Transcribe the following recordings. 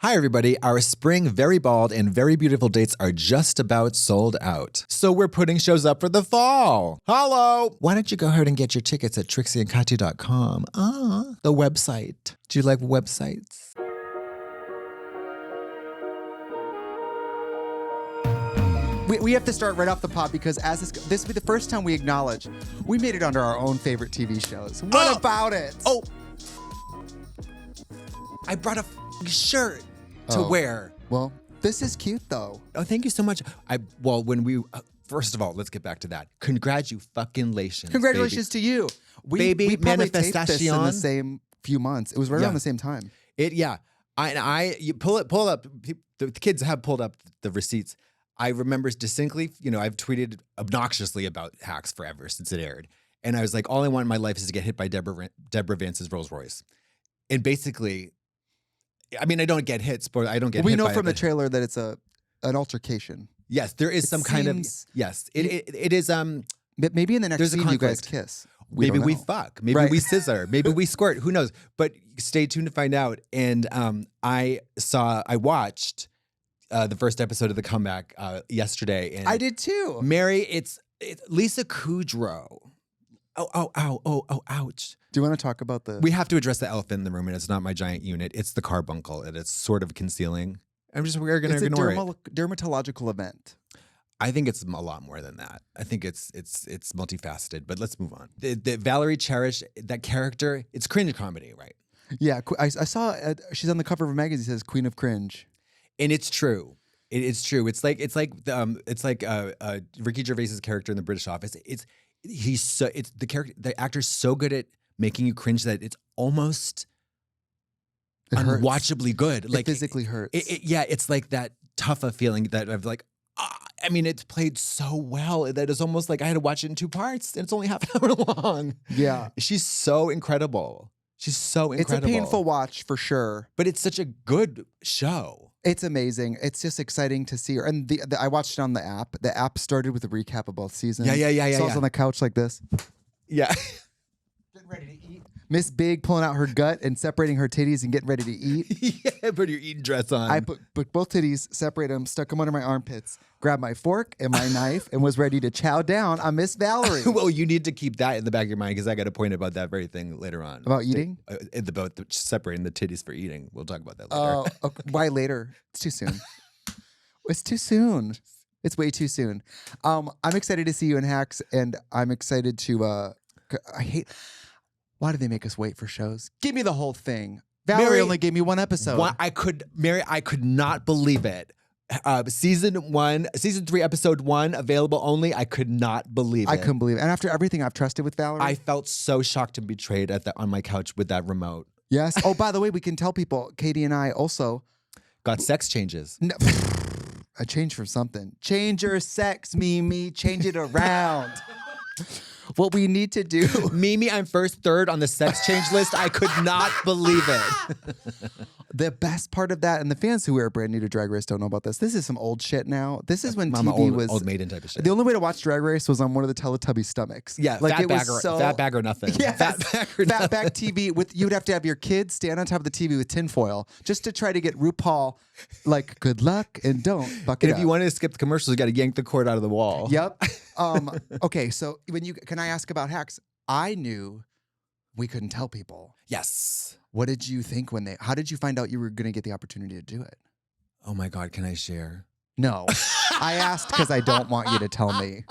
Hi, everybody. Our spring, very bald, and very beautiful dates are just about sold out. So we're putting shows up for the fall. Hello! Why don't you go ahead and get your tickets at trixieandkatya.com? The website. Do you like websites? We have to start right off the pot because this will be the first time we acknowledge we made it onto our own favorite TV shows. What about it? Oh! I brought a shirt to wear. Well, this is cute though. Oh, thank you so much. First of all, let's get back to that. Congratulations. Congratulations to you. We probably taped this in the same few months. It was right around the same time. You pull it up. The kids have pulled up the receipts. I remember distinctly, I've tweeted obnoxiously about Hacks forever since it aired. And I was like, all I want in my life is to get hit by Deborah Vance's Rolls Royce. And basically, I mean, I don't get hits, but I don't get hit by it. We know from the trailer that it's an altercation. Yes, there is some kind of, yes. It is, maybe in the next scene you guys kiss. Maybe we fuck. Maybe we scissor. Maybe we squirt. Who knows? But stay tuned to find out. And I watched the first episode of The Comeback yesterday. And I did too. Mary, it's Lisa Kudrow. Oh, ouch. Do you want to talk about the... We have to address the elephant in the room, and it's not my giant unit. It's the carbuncle, and it's sort of concealing. We're going to ignore it. It's a dermatological event. I think it's a lot more than that. I think it's multifaceted, but let's move on. The Valerie Cherish, that character, it's cringe comedy, right? Yeah, I saw she's on the cover of a magazine that says Queen of Cringe. And it's true. It's true. It's like Ricky Gervais's character in The British Office. The actor's so good at making you cringe that it's almost unwatchably good. Like it physically hurts. It's like that tough a feeling that I've like. I mean, it's played so well that it's almost like I had to watch it in 2 parts, and it's only half an hour long. Yeah, she's so incredible. She's so incredible. It's a painful watch for sure, but it's such a good show. It's amazing. It's just exciting to see her. And I watched it on the app. The app started with a recap of both seasons. Yeah. So I was on the couch like this. Yeah. Getting ready to eat. Miss Big pulling out her gut and separating her titties and getting ready to eat. Yeah, put your eating dress on. I put both titties, separate them, stuck them under my armpits, grabbed my fork and my knife, and was ready to chow down on Miss Valerie. Well, you need to keep that in the back of your mind because I got a point about that very thing later on. About eating? About separating the titties for eating. We'll talk about that later. Oh, okay. Why later? It's too soon. It's too soon. It's way too soon. I'm excited to see you in Hacks, and I'm excited to. Why do they make us wait for shows? Give me the whole thing. Valerie only gave me 1 episode. I could not believe it. Season 3, episode 1, available only. I could not believe it. I couldn't believe it. And after everything I've trusted with Valerie, I felt so shocked and betrayed on my couch with that remote. Yes. Oh, by the way, we can tell people, Katie and I also got sex changes. No, I changed for something. Change your sex, Mimi. Change it around. What we need to do. Mimi, I'm third on the sex change list. I could not believe it. The best part of that, and the fans who are brand new to Drag Race don't know about this. This is some old shit now. This is when TV was old maiden type of shit. The only way to watch Drag Race was on one of the Teletubby stomachs. Yeah, like fat bag or nothing. Yes, fat bag TV with you'd have to have your kids stand on top of the TV with tinfoil just to try to get RuPaul like good luck and don't buck it And up. if you want to skip the commercials, you got to yank the cord out of the wall. Yep. Okay, so can I ask about Hacks? I knew we couldn't tell people. Yes. What did you think how did you find out you were going to get the opportunity to do it? Oh my God, can I share? No. I asked because I don't want you to tell me.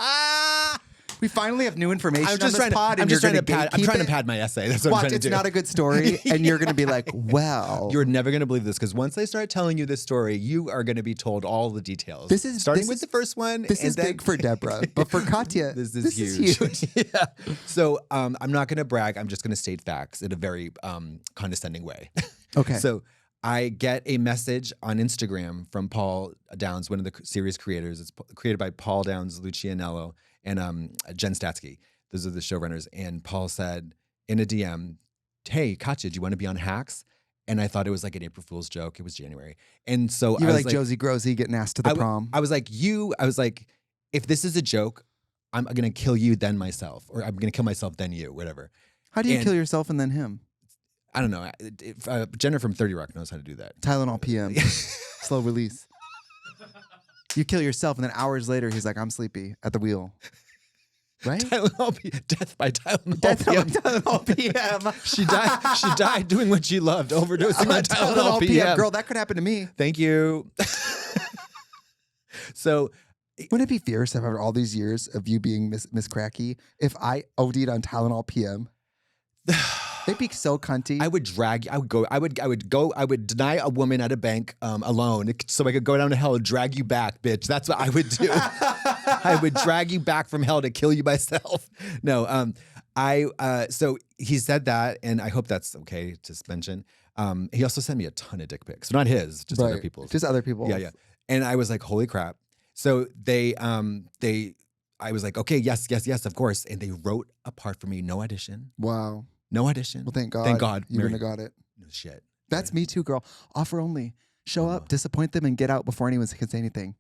We finally have new information on this pod, and I'm trying to pad my essay. That's what I'm trying to do. It's not a good story, and you're going to be like, well. You're never going to believe this, because once I start telling you this story, you are going to be told all the details. Starting with the first one. This is big for Deborah, but for Katya, this is huge. Yeah. So I'm not going to brag. I'm just going to state facts in a very condescending way. Okay. So I get a message on Instagram from Paul Downs, one of the series creators. It's created by Paul Downs, Lucianello, and Jen Statsky. Those are the showrunners. And Paul said in a DM, "Hey, Katya, do you want to be on Hacks?" And I thought it was like an April Fool's joke. It was January. And so you were like Josie Grossi getting asked to the prom. I was like, if this is a joke, I'm going to kill you, then myself. Or I'm going to kill myself, then you, whatever. How do you kill yourself and then him? I don't know. Jenna from 30 Rock knows how to do that. Tylenol PM. Slow release. You kill yourself, and then hours later, he's like, I'm sleepy at the wheel. Right? Death by Tylenol Death by PM. Tylenol PM. She died doing what she loved, overdosing on Tylenol PM. Girl, that could happen to me. Thank you. So, wouldn't it be fierce after all these years of you being Miss Cracky if I OD'd on Tylenol PM? They'd be so cunty. I would drag. I would deny a woman at a bank alone, so I could go down to hell and drag you back, bitch. That's what I would do. I would drag you back from hell to kill you myself. No, so he said that, and I hope that's okay to mention. He also sent me a ton of dick pics, not his, just other people's. Just other people. Yeah. And I was like, holy crap. So I was like, okay, yes, of course. And they wrote a part for me, no audition. Wow. No audition. Well, thank God. Thank God. You wouldn't have got it. No shit. That's me too, girl. Offer only. Show up, disappoint them, and get out before anyone can say anything.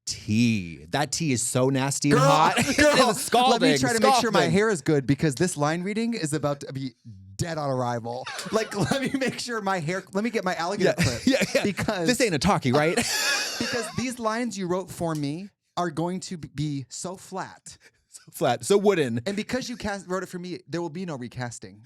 Tea. That tea is so nasty and hot. Girl, it's scalding. let me try to make sure my hair is good because this line reading is about to be dead on arrival. Like, let me make sure my hair. Let me get my alligator clip. Yeah. Because this ain't a talkie, right? Because these lines you wrote for me are going to be so flat. So flat. So wooden. And because you wrote it for me, there will be no recasting.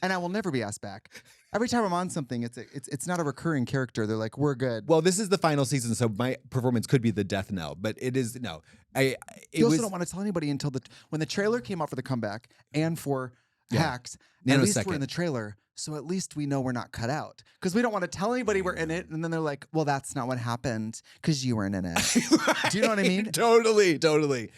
And I will never be asked back. Every time I'm on something, it's not a recurring character. They're like, we're good. Well, this is the final season, so my performance could be the death knell, but it is no. You also don't want to tell anybody until when the trailer came out for the comeback and for Hacks. At least we're in the trailer, so at least we know we're not cut out. Because we don't want to tell anybody we're in it, and then they're like, well, that's not what happened because you weren't in it. Right. Do you know what I mean? Totally.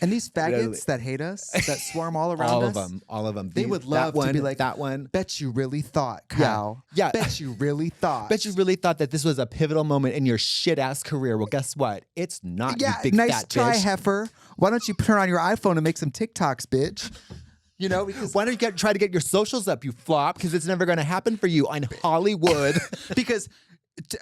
And these faggots that hate us, that swarm all around us. All of them. They would love to be like, that one. Bet you really thought, cow. Yeah. Bet you really thought. Bet you really thought that this was a pivotal moment in your shit-ass career. Well, guess what? It's not, you big nice fat try, bitch. heifer. Why don't you turn on your iPhone and make some TikToks, bitch? You know, because why don't you try to get your socials up, you flop? Because it's never going to happen for you on Hollywood. Because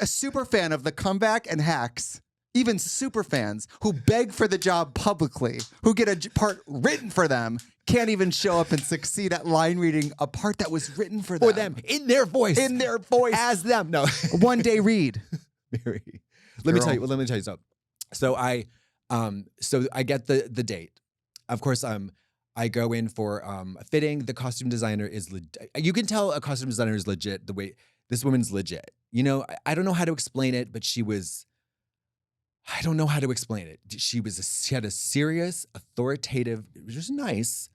a super fan of the comeback and Hacks, even super fans who beg for the job publicly, who get a part written for them, can't even show up and succeed at line reading a part that was written for them. For them, in their voice. As them. No. One day read. Mary. Let me tell you something. So I get the date. Of course, I go in for a fitting. The costume designer is you can tell a costume designer is legit the way this woman's legit. You know, I don't know how to explain it, but I don't know how to explain it. She had a serious, authoritative, which was nice.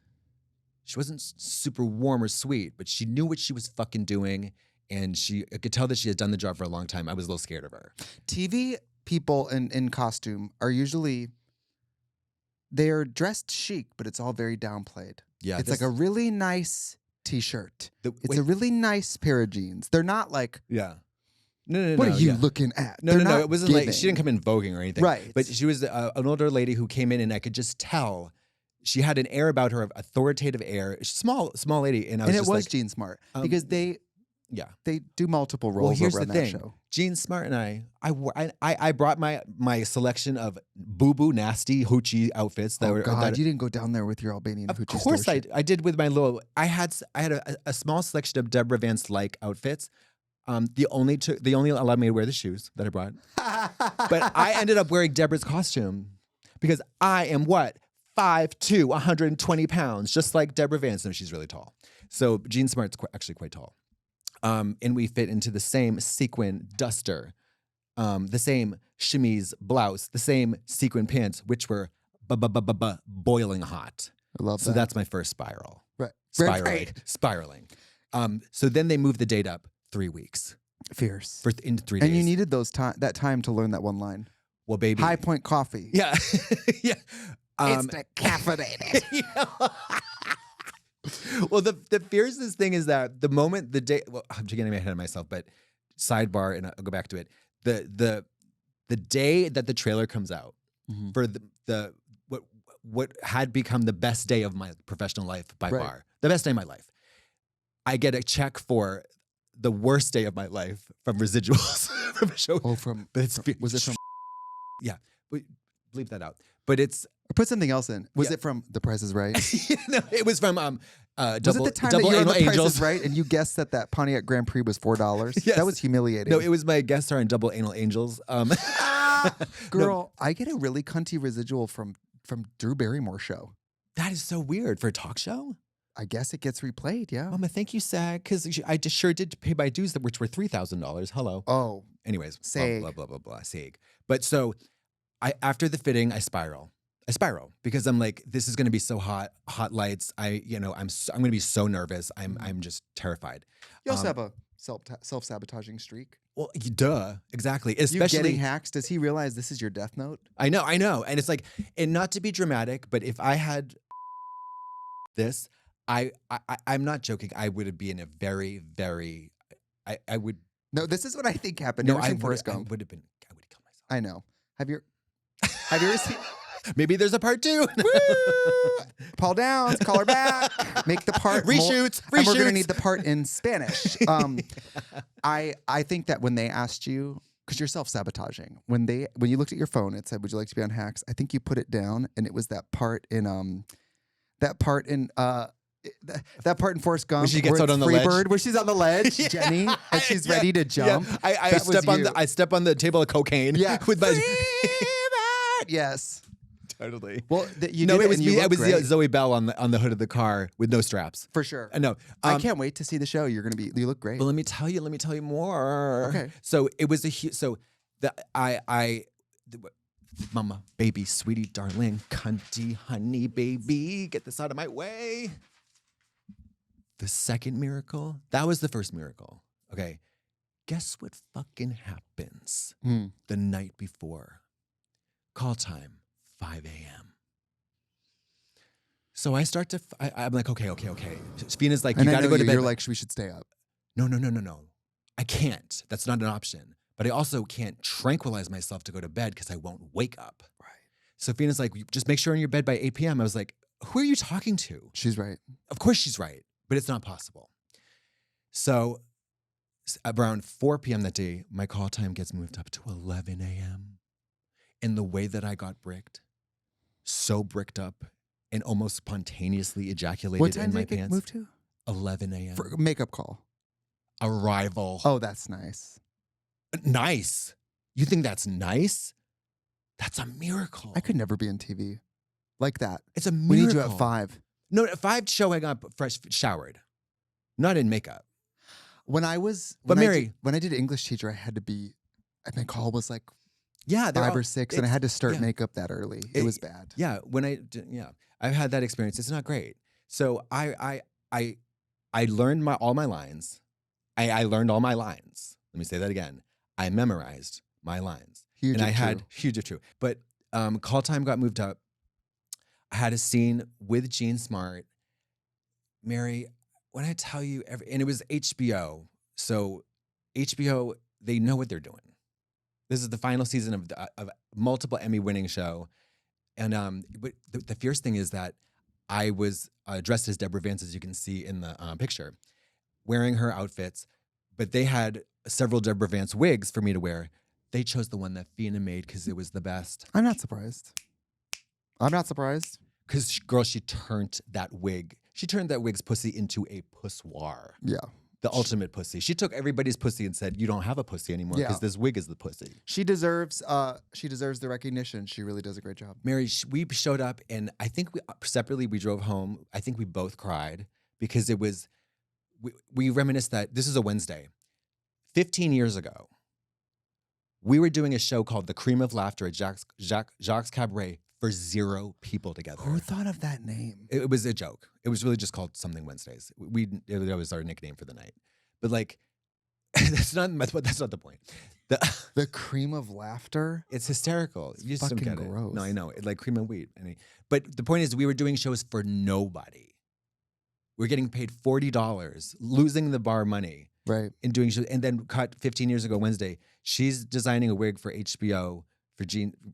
She wasn't super warm or sweet, but she knew what she was fucking doing. And I could tell that she had done the job for a long time. I was a little scared of her. TV people in costume are usually... They're dressed chic, but it's all very downplayed. Yeah, it's like a really nice T-shirt. It's a really nice pair of jeans. They're not like, no. What are you looking at? No. It wasn't like she didn't come in voguing or anything, right? But she was an older lady who came in, and I could just tell she had an air about her, authoritative air. Small lady, and it was Jean Smart because they do multiple roles. Well, here's over the on that thing. show. Jean Smart and I brought my selection of boo-boo nasty hoochie outfits. You didn't go down there with your Albanian hoochie. Of course I did with my little. I had a small selection of Deborah Vance-like outfits. They only allowed me to wear the shoes that I brought. But I ended up wearing Deborah's costume because I am 5'2", 120 pounds, just like Deborah Vance. No, she's really tall. So Jean Smart's actually quite tall. And we fit into the same sequin duster, the same chemise blouse, the same sequin pants, which were boiling hot. I love that. So that's my first spiral. Right. Spiraling. So then they moved the date up 3 weeks. Fierce. In 3 days. And you needed that time to learn that one line. Well, baby. High Point Coffee. Yeah. Yeah. It's decaffeinated. Well, the fiercest thing is that the day, I'm getting ahead of myself, but sidebar, and I'll go back to it. The day that the trailer comes out for what had become the best day of my professional life by far, the best day of my life, I get a check for the worst day of my life from residuals from a show. Was it from? Yeah, bleep that out. But it's Or put something else in. Was Yeah. it from The Price is Right? No, it was from Was it double the time double that you were on anal The Price angels. is Right and you guessed that Pontiac Grand Prix was $4? Yes. That was humiliating. No, it was my guest star in Double Anal Angels. Girl, I get a really cunty residual from Drew Barrymore's show. That is so weird for a talk show. I guess it gets replayed, yeah. Mama, thank you, SAG, because I just sure did pay my dues, which were $3,000. Hello. Oh, Anyways, SAG. blah blah blah blah blah. SAG. But so, after the fitting, I spiral because I'm like, this is going to be so hot lights. I'm going to be so nervous. I'm just terrified. you also have a self-sabotaging streak. Well, duh, exactly. You Especially getting hacks. Does he realize this is your death note? I know, and it's like, and not to be dramatic, but if I had this, I'm not joking. I would be in a very, very, I would. No, this is what I think happened. No, Never I seen Forrest would Gump. have killed myself. I know. Have you ever seen Maybe there's a part 2. Paul Downs? Call her back. Make the part Reshoots. And we're gonna need the part in Spanish. I think that when they asked you, because you're self-sabotaging, when you looked at your phone, it said, "Would you like to be on Hacks?" I think you put it down, and it was that part in Forrest Gump When she gets where out on it's the ledge. Freebird, where she's on the ledge, Jenny, and she's ready to jump. Yeah. I That was you. I step on the table of cocaine. Yeah, with my Freebird! Yes. totally. Well, you No, did it was and you me. It looked was great. Zoe Bell on the hood of the car with no straps. For sure. I know. I can't wait to see the show. You look great. But let me tell you more. Okay. So it was mama, baby, sweetie, darling, cunty, honey, baby, get this out of my way. The second miracle, that was the first miracle. Okay. Guess what fucking happens the night before? Call time, 5 a.m. So I start to, I'm like, okay. Fina's like, you gotta go to bed. You're like, we should stay up. No. I can't. That's not an option. But I also can't tranquilize myself to go to bed because I won't wake up. Right. So Fina's like, just make sure you're in your bed by 8 p.m. I was like, who are you talking to? She's right. Of course she's right, but it's not possible. So around 4 p.m. that day, my call time gets moved up to 11 a.m. And the way that I got bricked, so bricked up and almost spontaneously ejaculated What time in my did it get pants. moved to? 11 a.m. For a makeup call. Arrival. Oh, that's nice. Nice. You think that's nice? That's a miracle. I could never be in TV like that. It's a miracle. We need you at 5. No, at 5 showing up fresh, showered, not in makeup. When I did English teacher, I had to be. My call was like 5 or 6, and I had to start makeup that early. It was bad. Yeah, I've had that experience. It's not great. So I learned all my lines. I learned all my lines. Let me say that again. I memorized my lines. Huge if true. But call time got moved up. I had a scene with Gene Smart. Mary, when I tell you, and it was HBO. So HBO, they know what they're doing. This is the final season of a multiple Emmy-winning show. And but the fierce thing is that I was dressed as Deborah Vance, as you can see in the picture, wearing her outfits. But they had several Deborah Vance wigs for me to wear. They chose the one that Fina made because it was the best. I'm not surprised. Because, girl, she turned that wig's pussy into a pussoir. Yeah. The ultimate pussy. She took everybody's pussy and said, you don't have a pussy anymore because this wig is the pussy. She deserves the recognition. She really does a great job. Mary, we showed up and I think separately we drove home. I think we both cried because it was, we reminisced that this is a Wednesday. 15 years ago, we were doing a show called The Cream of Laughter at Jacques Cabaret for 0 people together. Who thought of that name? It was a joke. It was really just called Something Wednesdays. That was our nickname for the night. But like, that's not the point. The Cream of Laughter? It's hysterical. You just don't fucking get it. gross. No, I know. Like cream of wheat. But the point is, we were doing shows for nobody. We're getting paid $40, losing the bar money. Right. And doing shows. And then cut 15 years ago Wednesday, she's designing a wig for HBO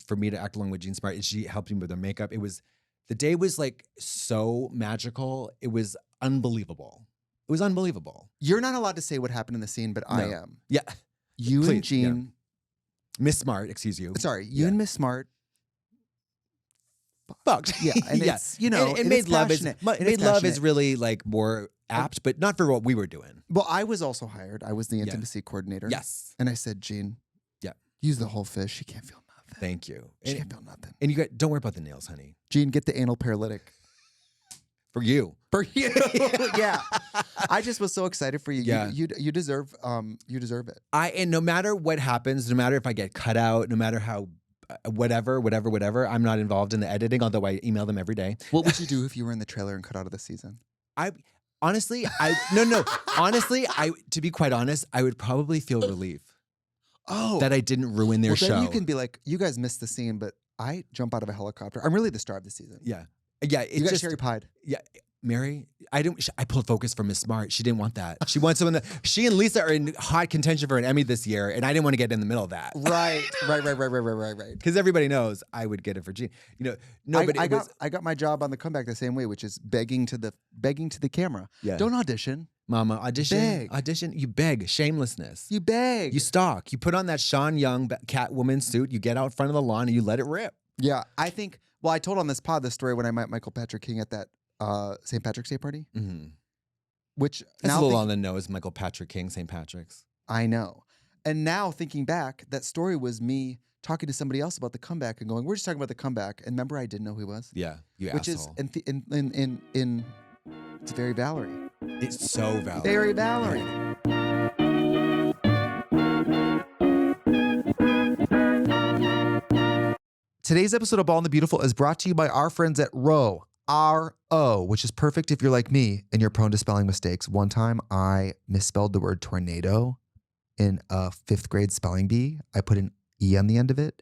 for me to act along with Gene Smart, and she helped me with her makeup. The day was like so magical. It was unbelievable. You're not allowed to say what happened in the scene, but I am. Yeah. You Please, and Gene. Miss Smart, excuse you. Sorry, you and Miss Smart fucked. Yeah, and it's, you know, and and made it's love is passionate, and made it's love passionate. is really like more apt, but not for what we were doing. Well, I was also hired. I was the intimacy coordinator. Yes. And I said, Jean, use the whole fish. She can't feel nothing. Thank you. She can't feel nothing. And don't worry about the nails, honey. Jean, get the anal paralytic. For you. For you. Yeah. I just was so excited for you. Yeah. You deserve it. And no matter what happens, no matter if I get cut out, no matter how whatever, I'm not involved in the editing, although I email them every day. What would you do if you were in the trailer and cut out of the season? Honestly, to be quite honest, I would probably feel relief. Oh. That I didn't ruin their show. Then you can be like, you guys missed the scene, but I jump out of a helicopter. I'm really the star of the season. Yeah. Yeah. It's you got just cherry pied. Yeah. Mary, I pulled focus from Miss Smart. She didn't want that. She wants someone she and Lisa are in hot contention for an Emmy this year, and I didn't want to get in the middle of that. Right. Because everybody knows I would get it for Jean. You know, I got my job on the comeback the same way, which is begging to the camera. Yeah. Don't audition. Mama, audition. Beg. Audition. You beg. Shamelessness. You beg. You stalk. You put on that Sean Young Catwoman suit. You get out front of the lawn and you let it rip. Yeah. I think, well, I told on this pod the story when I met Michael Patrick King at that St. Patrick's Day party. Mm-hmm. Which that's now a little on the nose, Michael Patrick King, St. Patrick's. I know. And now thinking back, that story was me talking to somebody else about the comeback and going, we're just talking about the comeback. And remember, I didn't know who he was? Yeah. You Which asshole. is it's very Valerie. It's so Valerie. Very Valerie. Today's episode of Ball and the Beautiful is brought to you by our friends at Ro. R-O, which is perfect if you're like me and you're prone to spelling mistakes. One time I misspelled the word tornado in a 5th grade spelling bee. I put an E on the end of it,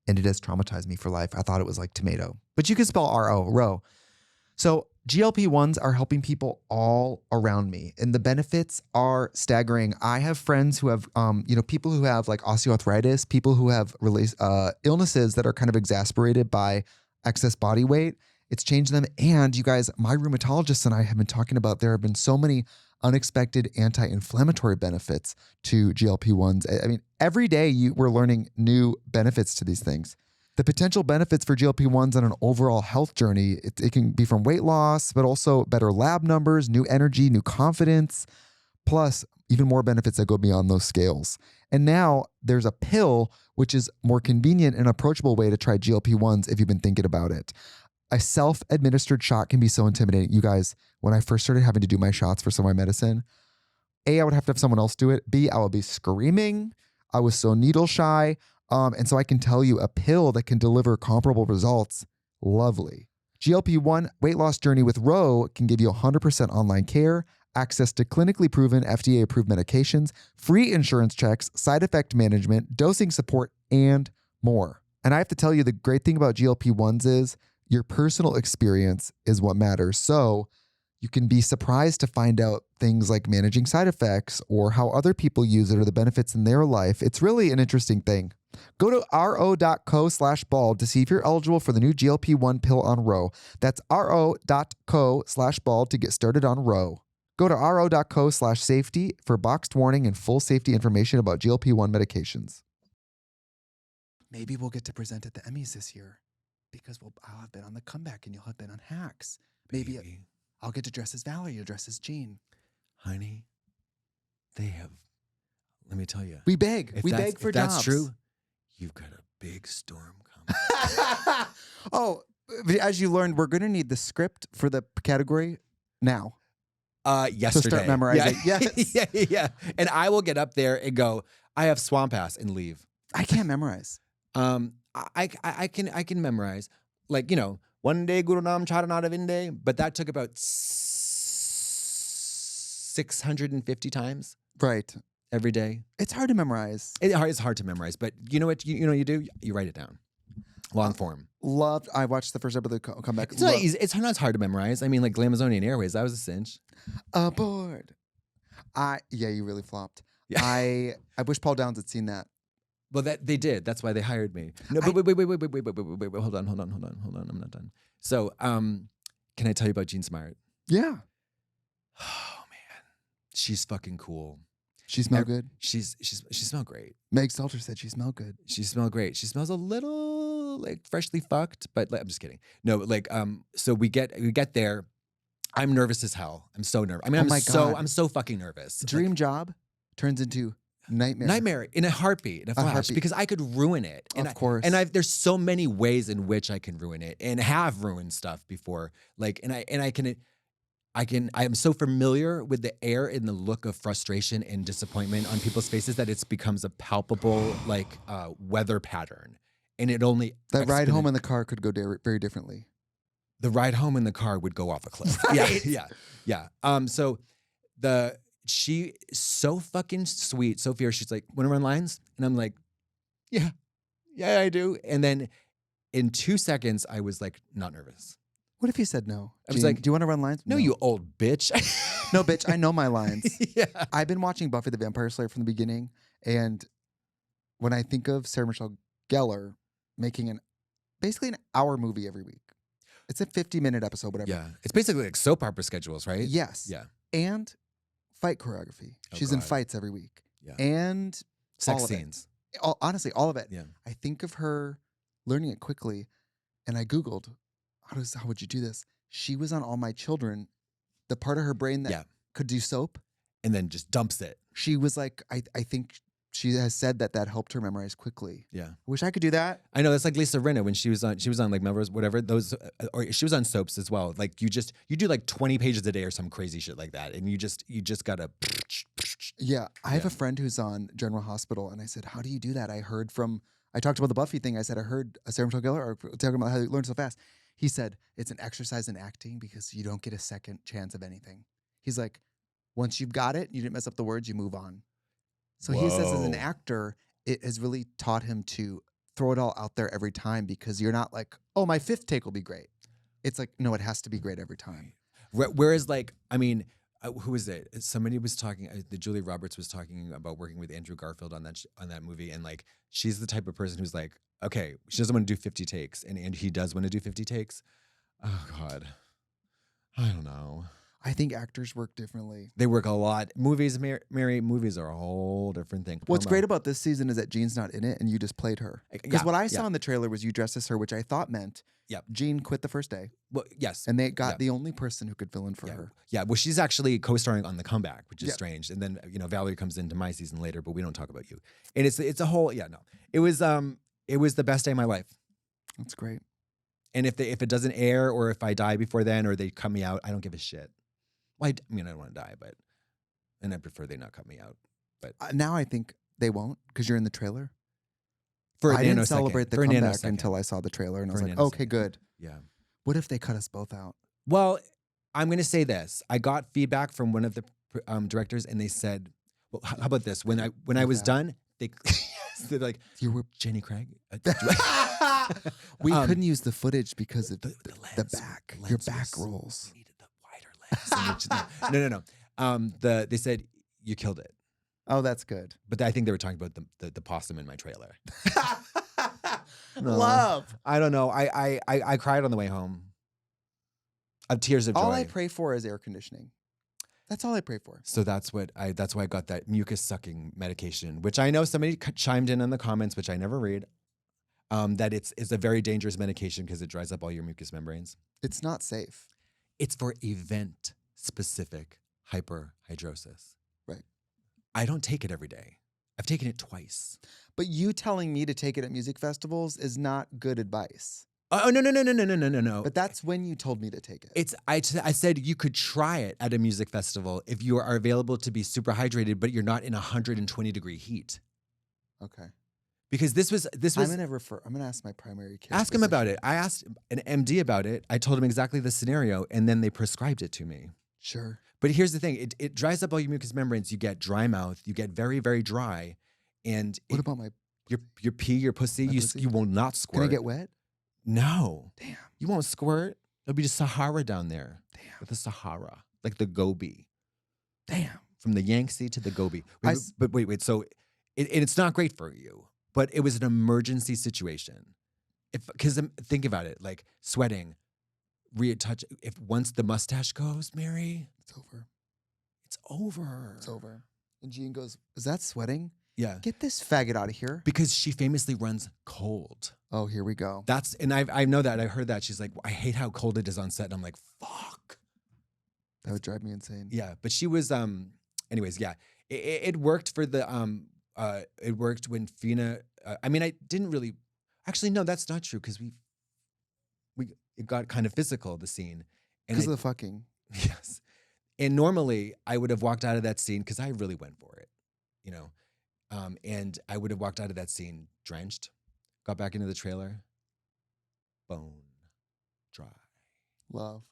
and it has traumatized me for life. I thought it was like tomato. But you can spell R-O, Ro. So GLP-1s are helping people all around me, and the benefits are staggering. I have friends who have, people who have like osteoarthritis, people who have illnesses that are kind of exacerbated by excess body weight. It's changed them. And you guys, my rheumatologist and I have been talking about, there have been so many unexpected anti-inflammatory benefits to GLP-1s. I mean, every day we're learning new benefits to these things. The potential benefits for GLP-1s on an overall health journey, it can be from weight loss, but also better lab numbers, new energy, new confidence, plus even more benefits that go beyond those scales. And now there's a pill, which is more convenient and approachable way to try GLP-1s if you've been thinking about it. A self-administered shot can be so intimidating. You guys, when I first started having to do my shots for some of my medicine, A, I would have to have someone else do it. B, I would be screaming. I was so needle shy. And so I can tell you a pill that can deliver comparable results, lovely. GLP-1 weight loss journey with Ro can give you 100% online care, access to clinically proven FDA-approved medications, free insurance checks, side effect management, dosing support, and more. And I have to tell you, the great thing about GLP-1s is your personal experience is what matters. So you can be surprised to find out things like managing side effects or how other people use it or the benefits in their life. It's really an interesting thing. Go to ro.co/bald to see if you're eligible for the new GLP-1 pill on Ro. That's ro.co/bald to get started on Ro. Go to ro.co/safety for boxed warning and full safety information about GLP-1 medications. Maybe we'll get to present at the Emmys this year because I'll have been on the comeback and you'll have been on Hacks. Maybe I'll get to dress as Valerie, you'll dress as Jean. Honey, let me tell you. We beg for jobs. If that's true, you've got a big storm coming. Oh, as you learned, we're going to need the script for the category now. Yesterday. So start memorizing. Yeah. Yes. Yeah. And I will get up there and go, I have swamp ass, and leave. I can't memorize. I can memorize. Like, one day Guru Nam Charanada Vinde, but that took about 650 times. Right. Every day. It's hard to memorize. It's hard to memorize, but you know what you do? You write it down. Long form. I watched the first episode of the comeback. It's not easy. It's not hard to memorize. I mean, like Glamazonian Airways, that was a cinch. Aboard. You really flopped. Yeah. I wish Paul Downs had seen that. Well, that they did. That's why they hired me. No, but wait. Hold on. I'm not done. So, can I tell you about Jean Smart? Yeah. Oh man, she's fucking cool. She smelled good. She smelled great. Meg Stelter said she smelled good. She smelled great. She smells a little little like freshly fucked, but like, I'm just kidding. No, like so we get there. I'm nervous as hell. I'm so nervous. I mean, Oh my God. I'm so fucking nervous. Dream job turns into nightmare. Nightmare in a heartbeat, in a flash, heartbeat. because I could ruin it. And Of course. there's so many ways in which I can ruin it, and have ruined stuff before. Like, I am so familiar with the air and the look of frustration and disappointment on people's faces that it becomes a palpable like weather pattern, and it only That ride home in the car could go very differently. The ride home in the car would go off a cliff. Right. Yeah. So she so fucking sweet, so fierce. She's like, "Want to run lines?" And I'm like, "Yeah, I do." And then in 2 seconds, I was like, not nervous. What if you said no? I was Gene, like, do you want to run lines? No, you old bitch. No, bitch, I know my lines. Yeah. I've been watching Buffy the Vampire Slayer from the beginning, and when I think of Sarah Michelle Gellar making basically an hour movie every week, it's a 50-minute episode, whatever. Yeah. It's basically like soap opera schedules, right? Yes. Yeah. And fight choreography. Oh, She's in God. fights every week. Yeah. And Sex all of it. scenes. Honestly, all of it. Yeah. I think of her learning it quickly, and I Googled, how would you do this? She was on All My Children, the part of her brain that could do soap. And then just dumps it. She was like, I think she has said that helped her memorize quickly. Yeah. I wish I could do that. I know, that's like Lisa Rinna when she was on like Melrose, whatever, those, or she was on soaps as well. Like you do like 20 pages a day or some crazy shit like that. And you just gotta. Yeah. I have a friend who's on General Hospital, and I said, how do you do that? I talked about the Buffy thing. I said, I heard Sarah Michelle Gellar talking about how you learn so fast. He said, it's an exercise in acting because you don't get a second chance of anything. He's like, once you've got it, you didn't mess up the words, you move on. So he says as an actor, it has really taught him to throw it all out there every time, because you're not like, oh, my fifth take will be great. It's like, no, it has to be great every time. Whereas like, I mean, who was it? Somebody was talking, the Julia Roberts was talking about working with Andrew Garfield on that movie. And like, she's the type of person who's like, okay, she doesn't want to do 50 takes. And he does want to do 50 takes. Oh God. I don't know. I think actors work differently. They work a lot. Movies, Mary, movies are a whole different thing. What's great about this season is that Jean's not in it and you just played her. Because what I saw in the trailer was you dressed as her, which I thought meant Jean quit the first day. Well, yes. And they got the only person who could fill in for her. Yeah, well, she's actually co-starring on The Comeback, which is strange. And then, Valerie comes into my season later, but we don't talk about you. And it's a whole, It was the best day of my life. That's great. And if it doesn't air, or if I die before then, or they cut me out, I don't give a shit. Well, I don't want to die, and I prefer they not cut me out. But now I think they won't, because you're in the trailer. I didn't celebrate the comeback until I saw the trailer, and I was like, okay, good. Yeah. What if they cut us both out? Well, I'm going to say this. I got feedback from one of the directors, and they said, well, how about this? When I was done, they're like, you were Jenny Craig? We couldn't use the footage because of the back. Lens Your back rolls. We needed the wider lens. No. They said, you killed it. Oh, that's good. But I think they were talking about the possum in my trailer. Love. I don't know. I cried on the way home. Of tears of joy. All I pray for is air conditioning. That's all I pray for. So that's why I got that mucus sucking medication, which I know somebody chimed in the comments, which I never read. That it's a very dangerous medication because it dries up all your mucous membranes. It's not safe. It's for event specific hyperhidrosis. Right. I don't take it every day. I've taken it twice. But you telling me to take it at music festivals is not good advice. Oh, no. But that's when you told me to take it. I said you could try it at a music festival if you are available to be super hydrated, but you're not in 120-degree heat. Okay. Because this was. I'm gonna ask my primary care. Ask him about it. I asked an MD about it. I told him exactly the scenario, and then they prescribed it to me. Sure. But here's the thing: it dries up all your mucous membranes. You get dry mouth. You get very, very dry, and what about your pee, your pussy? You will not squirt. Can I get wet? No. Damn. You won't squirt. There'll be the Sahara down there. Damn. With the Sahara, like the Gobi. Damn. From the Yangtze to the Gobi. But wait. So it's not great for you. But it was an emergency situation. Because think about it, like sweating, retouch. If once the mustache goes, Mary, it's over. It's over. It's over. And Jean goes, "Is that sweating?" Yeah. Get this faggot out of here. Because she famously runs cold. Oh, here we go. And I know that. I heard that. She's like, I hate how cold it is on set. And I'm like, fuck. That would drive me insane. Yeah. But she was, anyways, yeah. It worked for the, it worked when Fina, I mean, I didn't really, actually, no, that's not true. Because it got kind of physical, the scene. Because of the fucking. Yes. And normally I would have walked out of that scene because I really went for it, you know. And I would have walked out of that scene drenched, got back into the trailer, bone dry. Love.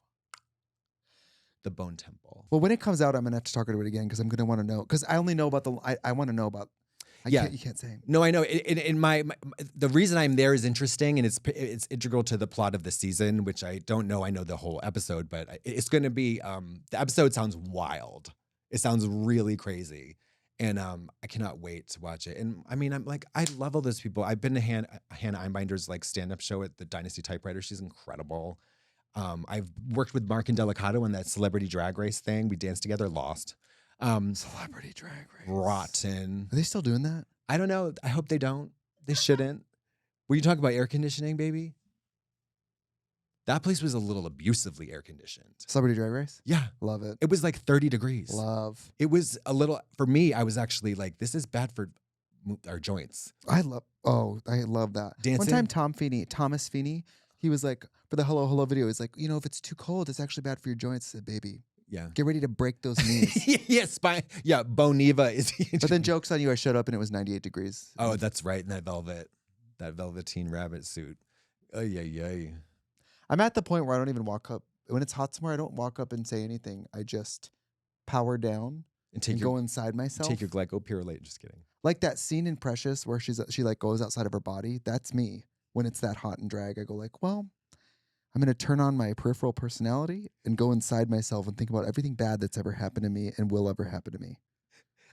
The bone temple. Well, when it comes out, I'm going to have to talk about it again because I'm going to want to know. Because I only know about I want to know about. You can't say. No, I know. In my the reason I'm there is interesting, and it's integral to the plot of the season, which I don't know. I know the whole episode, but it's going to be the episode sounds wild. It sounds really crazy, and I cannot wait to watch it. And I mean, I love all those people. I've been to Hannah Einbinder's like stand up show at the Dynasty Typewriter. She's incredible. I've worked with Mark and Delicato on that Celebrity Drag Race thing. We danced together, lost. Celebrity Drag Race. Rotten. Are they still doing that? I don't know. I hope they don't. They shouldn't. Were you talking about air conditioning, baby? That place was a little abusively air conditioned. Celebrity Drag Race? Yeah. Love it. It was like 30 degrees. Love. It was a little, for me, I was actually like, this is bad for our joints. I love that. Dancing? One time, Thomas Feeney, he was like, for the Hello Hello video, he's like, if it's too cold, it's actually bad for your joints, baby. Yeah. Get ready to break those knees. Yeah, spine. Yeah, Boniva is. But then joke's on you, I showed up and it was 98 degrees. Oh, that's right. In that velveteen rabbit suit. Oh, yeah. I'm at the point where I don't even walk up. When it's hot somewhere, I don't walk up and say anything. I just power down and go inside myself. Take your glycopyrrolate. Just kidding. Like that scene in Precious where she like goes outside of her body. That's me. When it's that hot and drag, I go like, well, I'm going to turn on my peripheral personality and go inside myself and think about everything bad that's ever happened to me and will ever happen to me.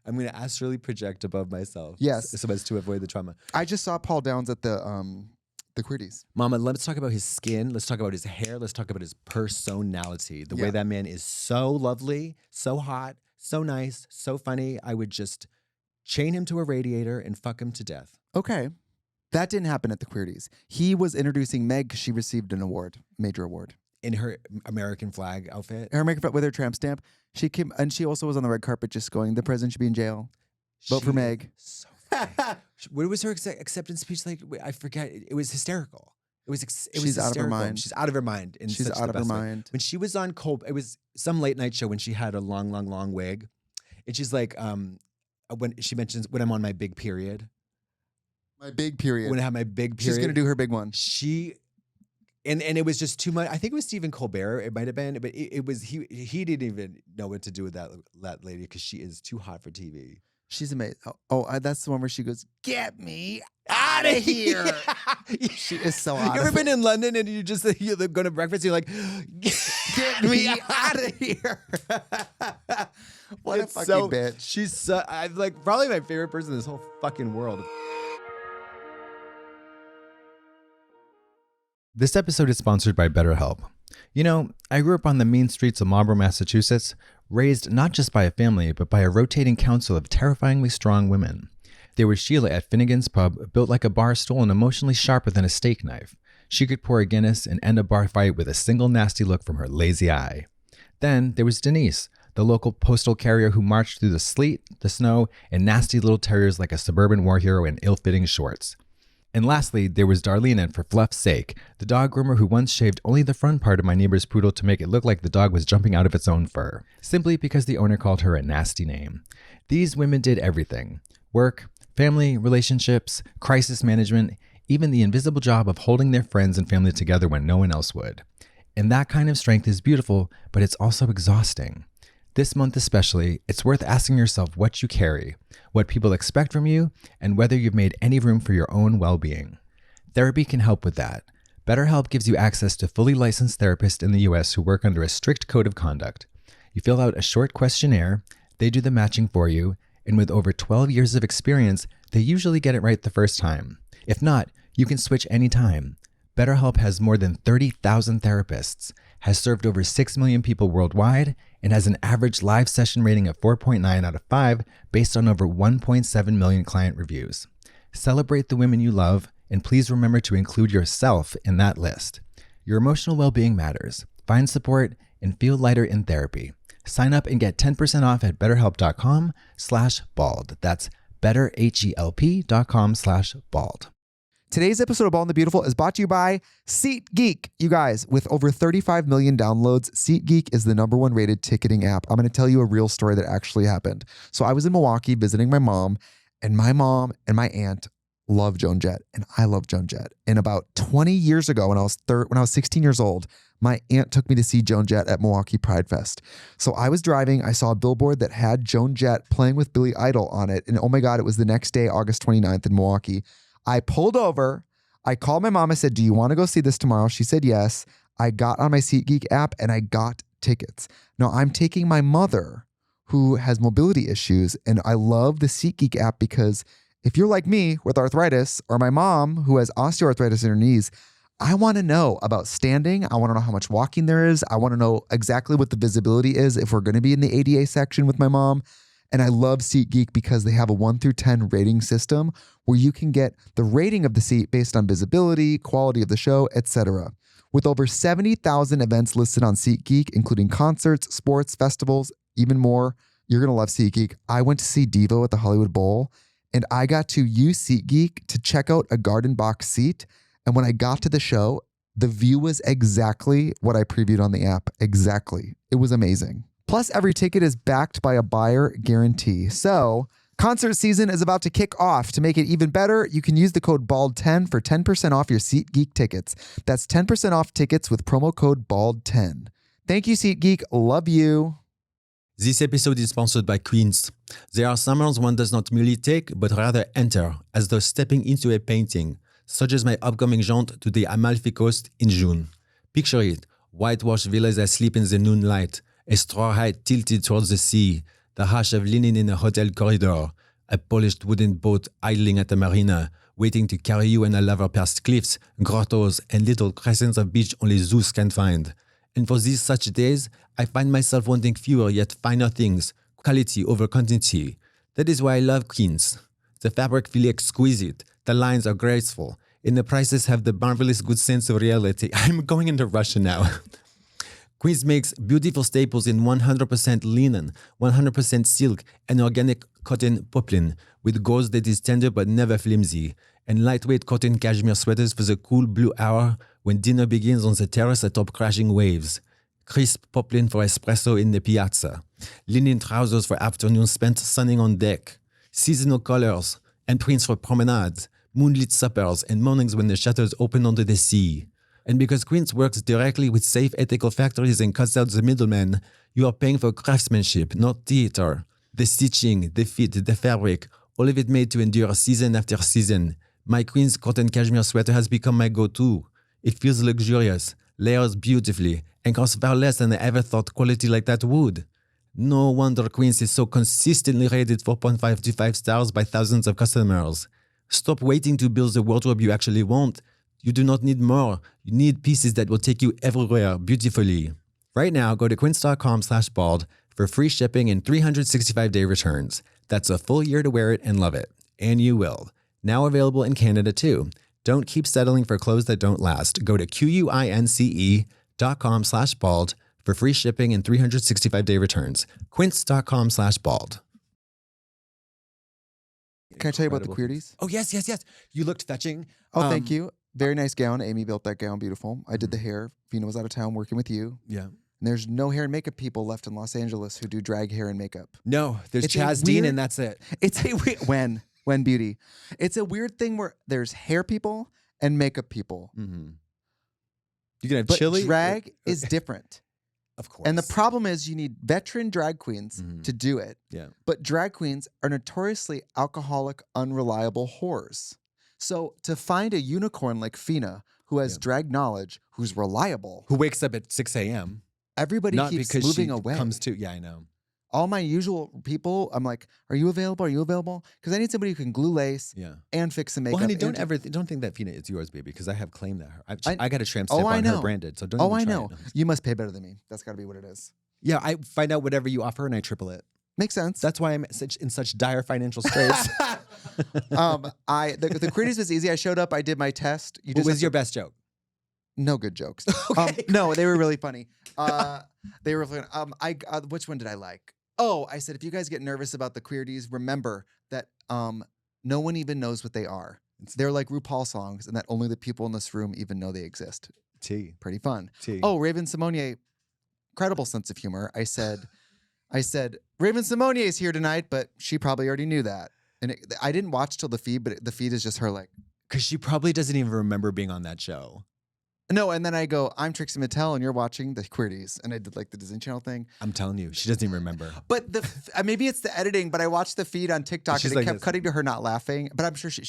I'm going to astrally project above myself. Yes. So as to avoid the trauma. I just saw Paul Downs at the Queeries. Mama, let's talk about his skin. Let's talk about his hair. Let's talk about his personality. The way that man is so lovely, so hot, so nice, so funny. I would just chain him to a radiator and fuck him to death. Okay. That didn't happen at the Queeries. He was introducing Meg because she received an award, major award. In her American flag outfit? Her American flag with her tramp stamp. She came, and she also was on the red carpet just going, the president should be in jail. Vote for Meg. So what was her acceptance speech like? I forget. It was hysterical. It was She's out of her mind. She's out of her mind. She's out of her mind. When she was on it was some late night show when she had a long wig. And she's like, when she mentions, when I'm on my big period. My big period. When I have my big period. She's going to do her big one. And it was just too much. I think it was Stephen Colbert. It might have been, but it was, he didn't even know what to do with that lady because she is too hot for TV. She's amazing. That's the one where she goes, "Get me out of here." She is so out. You ever been in London and you just you go to breakfast? You're like, "Get me out of here." What a fucking bitch. She's I'm like probably my favorite person in this whole fucking world. This episode is sponsored by BetterHelp. You know, I grew up on the mean streets of Marlborough, Massachusetts, raised not just by a family, but by a rotating council of terrifyingly strong women. There was Sheila at Finnegan's Pub, built like a bar stool and emotionally sharper than a steak knife. She could pour a Guinness and end a bar fight with a single nasty look from her lazy eye. Then there was Denise, the local postal carrier who marched through the sleet, the snow, and nasty little terriers like a suburban war hero in ill-fitting shorts. And lastly, there was Darlene, and for fluff's sake, the dog groomer who once shaved only the front part of my neighbor's poodle to make it look like the dog was jumping out of its own fur, simply because the owner called her a nasty name. These women did everything: work, family, relationships, crisis management, even the invisible job of holding their friends and family together when no one else would. And that kind of strength is beautiful, but it's also exhausting. This month especially, it's worth asking yourself what you carry, what people expect from you, and whether you've made any room for your own well-being. Therapy can help with that. BetterHelp gives you access to fully licensed therapists in the US who work under a strict code of conduct. You fill out a short questionnaire, they do the matching for you, and with over 12 years of experience, they usually get it right the first time. If not, you can switch anytime. BetterHelp has more than 30,000 therapists, has served over 6 million people worldwide, and has an average live session rating of 4.9 out of 5 based on over 1.7 million client reviews. Celebrate the women you love, and please remember to include yourself in that list. Your emotional well-being matters. Find support and feel lighter in therapy. Sign up and get 10% off at betterhelp.com/bald. That's betterhelp.com/bald. Today's episode of Bald and the Beautiful is brought to you by SeatGeek. You guys, with over 35 million downloads, SeatGeek is the #1 rated ticketing app. I'm going to tell you a real story that actually happened. So I was in Milwaukee visiting my mom and my aunt love Joan Jett, and I love Joan Jett. And about 20 years ago, when I was 16 years old, my aunt took me to see Joan Jett at Milwaukee Pride Fest. So I was driving, I saw a billboard that had Joan Jett playing with Billy Idol on it, and oh my God, it was the next day, August 29th in Milwaukee. I pulled over, I called my mom, I said, do you want to go see this tomorrow? She said yes. I got on my SeatGeek app and I got tickets. Now I'm taking my mother who has mobility issues, and I love the SeatGeek app because if you're like me with arthritis, or my mom who has osteoarthritis in her knees, I want to know about standing. I want to know how much walking there is. I want to know exactly what the visibility is if we're going to be in the ADA section with my mom. And I love SeatGeek because they have a 1 through 10 rating system where you can get the rating of the seat based on visibility, quality of the show, etc. With over 70,000 events listed on SeatGeek, including concerts, sports, festivals, even more, you're going to love SeatGeek. I went to see Devo at the Hollywood Bowl, and I got to use SeatGeek to check out a garden box seat. And when I got to the show, the view was exactly what I previewed on the app. Exactly. It was amazing. Plus, every ticket is backed by a buyer guarantee. So, concert season is about to kick off. To make it even better, you can use the code BALD10 for 10% off your SeatGeek tickets. That's 10% off tickets with promo code BALD10. Thank you, SeatGeek. Love you. This episode is sponsored by Queeries. There are summers one does not merely take, but rather enter, as though stepping into a painting, such as my upcoming jaunt to the Amalfi Coast in June. Picture it, whitewashed villas asleep in the noonlight, a straw hat tilted towards the sea, the hush of linen in a hotel corridor, a polished wooden boat idling at the marina, waiting to carry you and a lover past cliffs, grottos, and little crescents of beach only Zeus can find. And for these such days, I find myself wanting fewer yet finer things, quality over quantity. That is why I love Quince. The fabric feels exquisite, the lines are graceful, and the prices have the marvelous good sense of reality. I'm going into Russia now. Quince makes beautiful staples in 100% linen, 100% silk, and organic cotton poplin, with gauze that is tender but never flimsy, and lightweight cotton cashmere sweaters for the cool blue hour when dinner begins on the terrace atop crashing waves, crisp poplin for espresso in the piazza, linen trousers for afternoons spent sunning on deck, seasonal colors and prints for promenades, moonlit suppers, and mornings when the shutters open onto the sea. And because Quince works directly with safe, ethical factories and cuts out the middleman, you are paying for craftsmanship, not theater. The stitching, the fit, the fabric, all of it made to endure season after season. My Quince cotton cashmere sweater has become my go-to. It feels luxurious, layers beautifully, and costs far less than I ever thought quality like that would. No wonder Quince is so consistently rated 4.5 to 5 stars by thousands of customers. Stop waiting to build the wardrobe you actually want. You do not need more. You need pieces that will take you everywhere beautifully. Right now, go to quince.com/bald for free shipping and 365-day returns. That's a full year to wear it and love it. And you will. Now available in Canada too. Don't keep settling for clothes that don't last. Go to quince.com/bald for free shipping and 365-day returns. Quince.com/bald. Can I tell you about the Queeries? Oh, yes. You looked fetching. Oh, thank you. Very nice gown. Amy built that gown. Beautiful. I did the hair. Fina was out of town working with you. Yeah. And there's no hair and makeup people left in Los Angeles who do drag hair and makeup. No, there's It's Chaz a Dean, weird- and that's it. It's a weird, when beauty. It's a weird thing where there's hair people and makeup people. Mm-hmm. You can have But chili. drag is different. Of course. And the problem is you need veteran drag queens to do it. Yeah. But drag queens are notoriously alcoholic, unreliable whores. So to find a unicorn like Fina who has drag knowledge, who's reliable, Who wakes up at 6 a.m. everybody Not keeps because moving she away. comes to. Yeah, I know. All my usual people, I'm like, are you available? Are you available? Because I need somebody who can glue lace Yeah. and fix some makeup. Well, honey, and don't think that Fina is yours, baby, because I have claimed that. I got a tramp Oh, stamp I on know. her branded, so don't Oh, even I try know. it. You must pay better than me. That's got to be what it is. Yeah, I find out whatever you offer and I triple it. Makes sense. That's why I'm in such dire financial straits. The Queeries was easy. I showed up. I did my test. What was your best joke? No good jokes. Okay, no, they were really funny. They were funny. Which one did I like? Oh, I said, if you guys get nervous about the Queeries, remember that no one even knows what they are. They're like RuPaul songs, and that only the people in this room even know they exist. T. Pretty fun. T. Oh, Raven Simonier, incredible sense of humor. I said, Raven Simonier is here tonight, but she probably already knew that. And I didn't watch till the feed, but the feed is just her like. Because she probably doesn't even remember being on that show. No, and then I go, I'm Trixie Mattel, and you're watching the Queeries. And I did like the Disney Channel thing. I'm telling you, she doesn't even remember. But maybe it's the editing, but I watched the feed on TikTok and it like kept this. cutting to her not laughing. But I'm sure she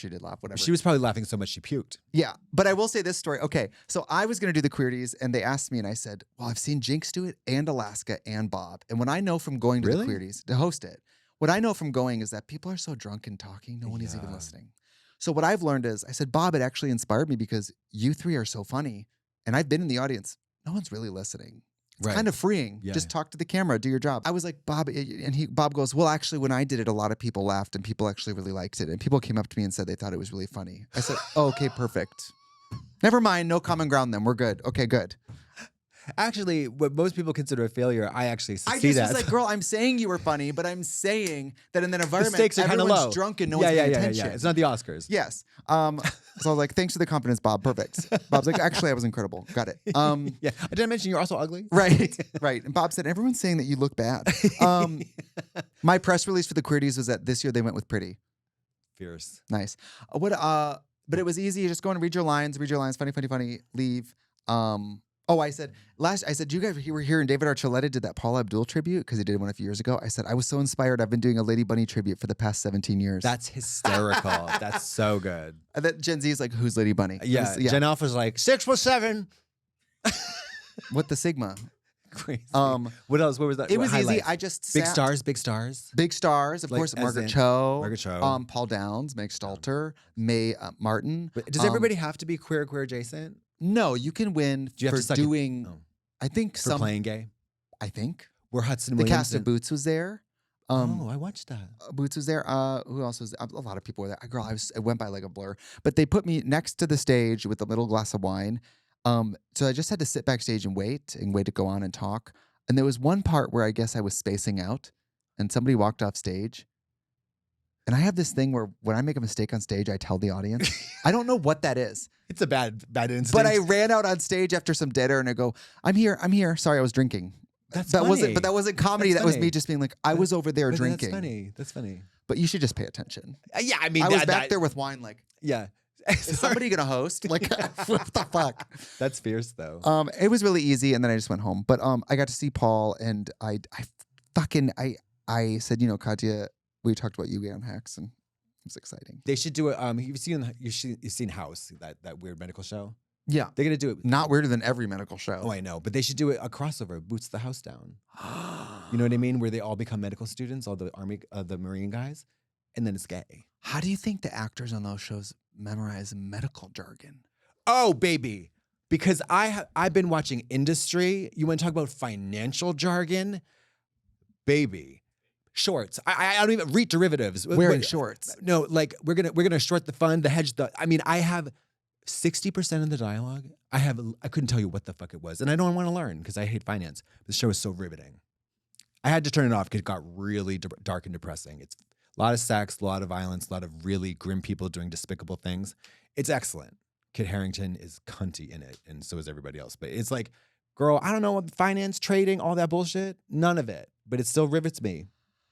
did laugh, whatever. She was probably laughing so much she puked. Yeah, but I will say this story. Okay, so I was going to do the Queeries, and they asked me, and I said, well, I've seen Jinx do it, and Alaska, and Bob. And what I know from going to Really? the Queeries, to host it, what I know from going is that people are so drunk and talking, no one is even listening. So what I've learned is, I said, Bob, it actually inspired me because you three are so funny. And I've been in the audience. No one's really listening. It's kind of freeing. Yeah. Just talk to the camera, do your job. I was like, Bob, and Bob goes, well, actually, when I did it, a lot of people laughed and people actually really liked it. And people came up to me and said they thought it was really funny. I said, oh, okay, perfect. Never mind, no common ground then. We're good. Okay, good. Actually, what most people consider a failure, I actually see that. I just was like, girl, I'm saying you were funny, but I'm saying that in that The environment, stakes are kind of everyone's low. drunk and no one's paying attention. It's not the Oscars. Yes. So I was like, thanks for the confidence, Bob. Perfect. Bob's like, actually, I was incredible. Got it. Yeah. I didn't mention you're also ugly. Right, right. And Bob said, everyone's saying that you look bad. My press release for the Queeries was that this year they went with pretty. Fierce. Nice. But it was easy. You just go and read your lines, funny, leave. I said, you guys were here and David Archuleta did that Paula Abdul tribute because he did one a few years ago. I said, I was so inspired. I've been doing a Lady Bunny tribute for the past 17 years. That's hysterical. That's so good. And that Gen Z is like, who's Lady Bunny? Yeah. Gen Alpha's like 6'7". What the Sigma? Crazy. What else? What was that? It was highlights? easy. I just Big sat. stars, big stars. Big stars, of Like, course. as Margaret in- Cho, Margaret Cho. Paul Downs, Meg Stalter, May Martin. But does everybody have to be queer adjacent? No, you can win Do you have for to suck it- doing. Oh. I think For playing gay? I think Where Hudson the Williams. cast of Boots was there. I watched that. Boots was there. Who else was there? A lot of people were there. Girl, it went by like a blur. But they put me next to the stage with a little glass of wine. So I just had to sit backstage and wait to go on and talk. And there was one part where I guess I was spacing out, and somebody walked off stage. And I have this thing where when I make a mistake on stage, I tell the audience. I don't know what that is. It's a bad instinct. But I ran out on stage after some dead air and I go, I'm here. Sorry, I was drinking. That wasn't comedy. That's that was funny. me just being like, I was over there But drinking. That's funny. But you should just pay attention. Yeah, I mean, I was back there with wine like, Yeah. is somebody gonna host? Like, what the fuck? That's fierce though. It was really easy, and then I just went home. But I got to see Paul, and I said, Katya, we talked about you on Hacks, and it was exciting. They should do it. You've seen House, that weird medical show. Yeah, They're gonna do it. not weirder than every medical show. Oh, I know, but they should do a crossover. Boots the house down. You know what I mean? Where they all become medical students, all the Army, the Marine guys, and then it's gay. How do you think the actors on those shows memorize medical jargon? Oh, baby. Because I've been watching industry. You want to talk about financial jargon? Baby. Shorts. I don't even read derivatives. Wearing shorts. No, like we're gonna short the fund, the hedge, I have 60% of the dialogue. I couldn't tell you what the fuck it was. And I don't want to learn because I hate finance. The show is so riveting. I had to turn it off because it got really dark and depressing. It's a lot of sex, a lot of violence, a lot of really grim people doing despicable things. It's excellent. Kit Harington is cunty in it, and so is everybody else. But it's like, girl, I don't know, finance, trading, all that bullshit, none of it. But it still rivets me.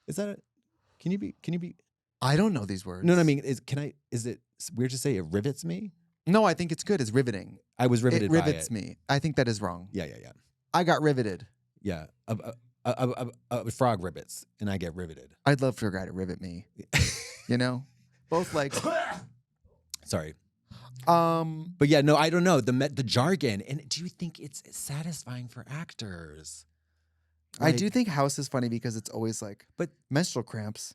Is that it? Can you be? I don't know these words. No, I mean, is it weird to say it rivets me? No, I think it's good. It's riveting. I was riveted by it. It rivets me. I think that is wrong. Yeah. I got riveted. Yeah. A frog rivets, and I get riveted. I'd love for a guy to rivet me. Both legs. Sorry. Um, But yeah, no, I don't know. The jargon. And do you think it's satisfying for actors? I do think House is funny because it's always like, But menstrual cramps.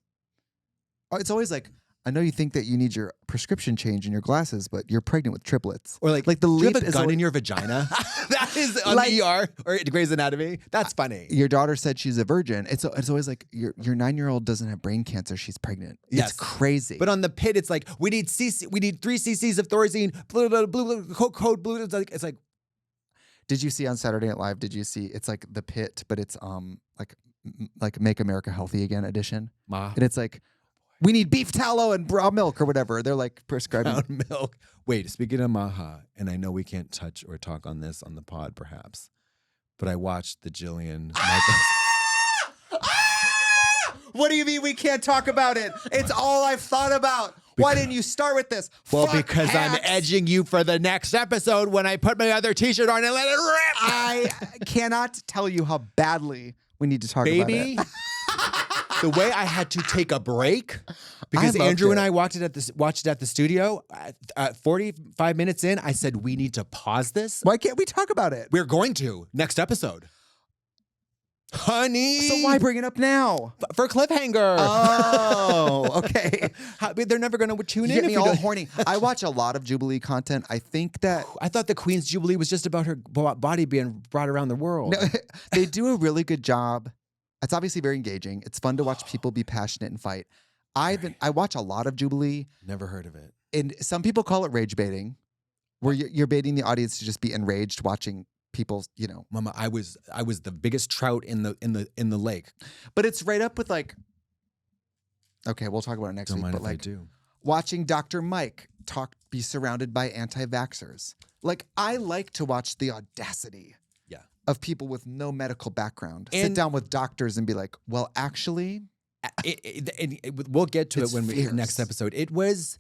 Oh, it's always like, I know you think that you need your prescription change in your glasses, but you're pregnant with triplets. Or like the do you leap have a is gun in your vagina? That is on the ER or Grey's Anatomy. That's funny. Your daughter said she's a virgin. It's always like your 9-year-old doesn't have brain cancer. She's pregnant. Yes. It's crazy. But on the pit, it's like we need 3 cc's of Thorazine, blue, code blue. It's like. Did you see on Saturday Night Live? Did you see? It's like the pit, but it's like Make America Healthy Again edition, and it's like. We need beef tallow and brown milk or whatever. They're like prescribing brown milk. Wait, speaking of Maha, and I know we can't touch or talk on this on the pod, perhaps, but I watched the Jillian. What do you mean we can't talk about it? It's all I've thought about. Why didn't you start with this? Well, Fuck because hacks. I'm edging you for the next episode when I put my other T-shirt on and let it rip. I cannot tell you how badly we need to talk about Baby. it. The way I had to take a break because Andrew and I watched it at the studio. 45 minutes in, I said we need to pause this. Why can't we talk about it? We're going to next episode, honey. So why bring it up now? For cliffhanger. Oh, okay. They're never going to tune You in. get me all horny. I watch a lot of Jubilee content. I think that I thought the Queen's Jubilee was just about her body being brought around the world. no, they do a really good job. It's obviously very engaging. It's fun to watch people be passionate and fight. I watch a lot of Jubilee. Never heard of it. And some people call it rage baiting, where you're baiting the audience to just be enraged watching people, Mama, I was the biggest trout in the lake. But it's right up with like. Okay, we'll talk about it next Don't week. mind But if like I do. watching Dr. Mike be surrounded by anti-vaxxers. Like I like to watch the audacity. Of people with no medical background. Sit down with doctors and be like, well, actually. We'll get to it when fierce. next episode. It was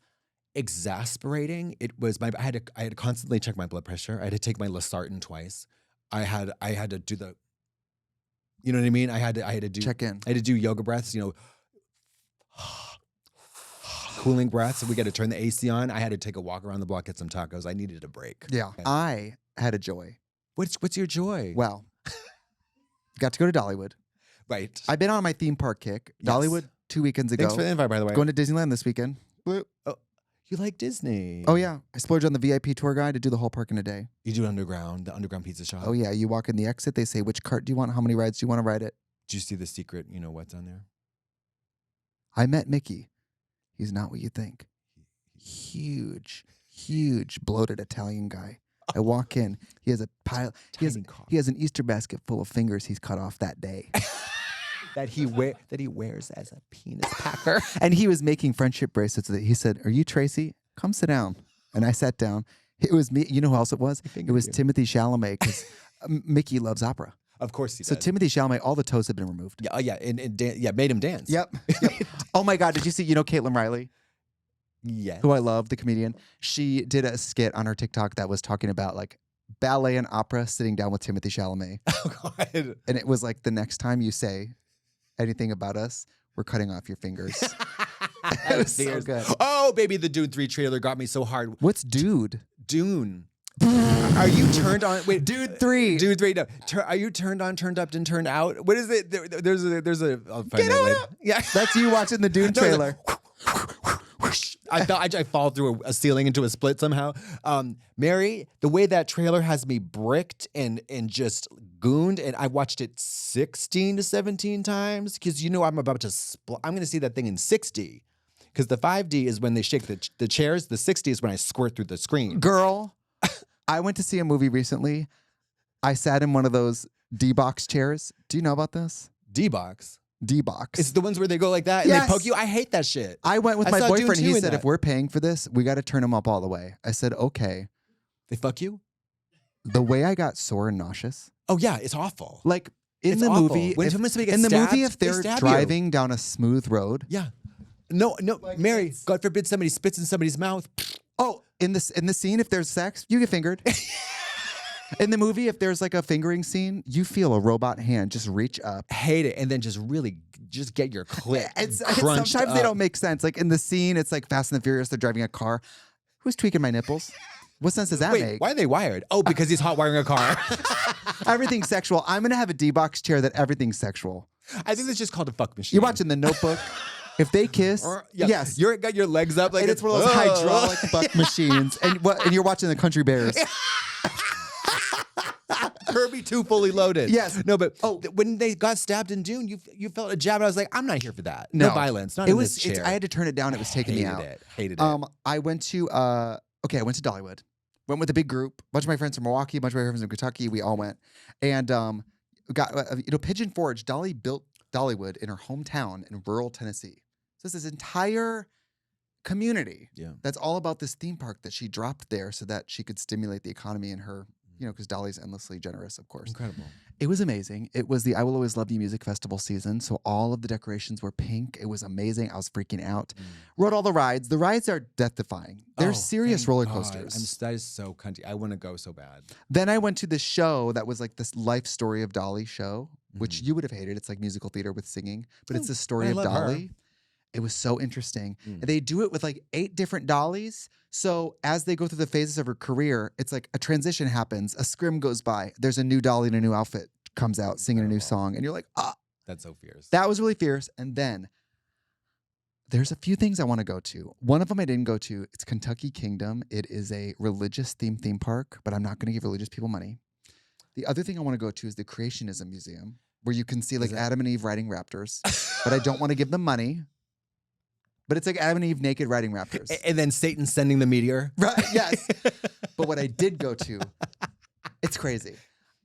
exasperating. It was I had to constantly check my blood pressure. I had to take my Losartan twice. I had to do the, you know what I mean? I had to do check in. I had to do yoga breaths, cooling breaths. So we got to turn the AC on. I had to take a walk around the block, get some tacos. I needed a break. Yeah. I had a joy. What's your joy? Well, got to go to Dollywood. Right. I've been on my theme park kick. Yes. Dollywood 2 weekends ago. Thanks for the invite, by the way. Going to Disneyland this weekend. Oh, you like Disney? Oh, yeah. I splurged on the VIP tour guide to do the whole park in a day. You do the underground pizza shop? Oh, yeah. You walk in the exit. They say, which cart do you want? How many rides do you want to ride it? Did you see the secret, what's on there? I met Mickey. He's not what you think. Huge, bloated Italian guy. I walk in. He has a pile. He has an Easter basket full of fingers he's cut off that day. that he wears as a penis packer. And he was making friendship bracelets. He said, "Are you Tracy? Come sit down." And I sat down. It was me. You know who else it was? It was Timothy Chalamet because Mickey loves opera. Of course he does. So Timothy Chalamet, all the toes have been removed. Yeah, yeah, and made him dance. Yep. Oh my God! Did you see? Caitlin Riley? Yes. Who I love, the comedian. She did a skit on her TikTok that was talking about like ballet and opera sitting down with Timothy Chalamet. Oh God. And it was like, the next time you say anything about us, we're cutting off your fingers. It was so good. Oh, baby, the Dune 3 trailer got me so hard. What's Dude? Dune. Are you turned on? Wait, Dude 3. Dude 3. No. Are you turned on, turned up, and turned out? What is it? There's a. I'll find Get it later. out. Yeah. That's you watching the Dune trailer. I fall through a ceiling into a split somehow. Mary, the way that trailer has me bricked and just gooned, and I watched it 16 to 17 times because I'm about to I'm going to see that thing in 6D because the 5D is when they shake the chairs. The 6D is when I squirt through the screen. Girl, I went to see a movie recently. I sat in one of those D-box chairs. Do you know about this? D-box. D-box. It's the ones where they go like that and Yes. they poke you. I hate that shit. I went with I my saw Dune boyfriend. 2 He in said, that. if we're paying for this, we got to turn them up all the way. I said, okay. They fuck you? The way I got sore and nauseous. Oh yeah, it's awful. Like in It's the awful. movie, When if, someone gets in the stabbed, movie, if they they're stab you. driving down a smooth road. Yeah. No, Like Mary, it's- God forbid somebody spits in somebody's mouth. Oh, in the scene, if there's sex, you get fingered. In the movie, if there's like a fingering scene, you feel a robot hand just reach up. Hate it. And then just really just get your clit Sometimes crunched they up. don't make sense. Like in the scene, it's like Fast and the Furious. They're driving a car. Who's tweaking my nipples? What sense does that Wait, make? why are they wired? Oh, because he's hot wiring a car. Everything's sexual. I'm gonna have a D-box chair that everything's sexual. I think it's just called a fuck machine. You're watching The Notebook. If they kiss, yes. You're got your legs up like and it's one of those hydraulic buck machines. And you're watching the Country Bears. Kirby 2 fully loaded. Yes. No, but when they got stabbed in June, you felt a jab. And I was like, I'm not here for that. No violence. Not in this chair. I had to turn it down. It was taking me out. Hated it. I went to Dollywood. Went with a big group. A bunch of my friends from Milwaukee, a bunch of my friends from Kentucky. We all went. And got Pigeon Forge. Dolly built Dollywood in her hometown in rural Tennessee. So it's this entire community that's all about this theme park that she dropped there so that she could stimulate the economy in her, because Dolly's endlessly generous, of course. Incredible. It was amazing. It was the I Will Always Love You music festival season. So all of the decorations were pink. It was amazing. I was freaking out. Rode all the rides. The rides are death-defying. They're serious roller coasters. That is so country. I want to go so bad. Then I went to this show that was like this life story of Dolly show, which you would have hated. It's like musical theater with singing, but it's the story of Dolly. Her. It was so interesting. And they do it with like 8 different Dollys. So as they go through the phases of her career, it's like a transition happens. A scrim goes by. There's a new Dolly in a new outfit comes out singing a new song. And you're like, ah. That's so fierce. That was really fierce. And then there's a few things I want to go to. One of them I didn't go to. It's Kentucky Kingdom. It is a religious theme park, but I'm not going to give religious people money. The other thing I want to go to is the Creationism Museum, where you can see like Adam and Eve riding raptors, but I don't want to give them money. But it's like Adam and Eve naked riding raptors. And then Satan sending the meteor. Right, yes. But what I did go to, it's crazy.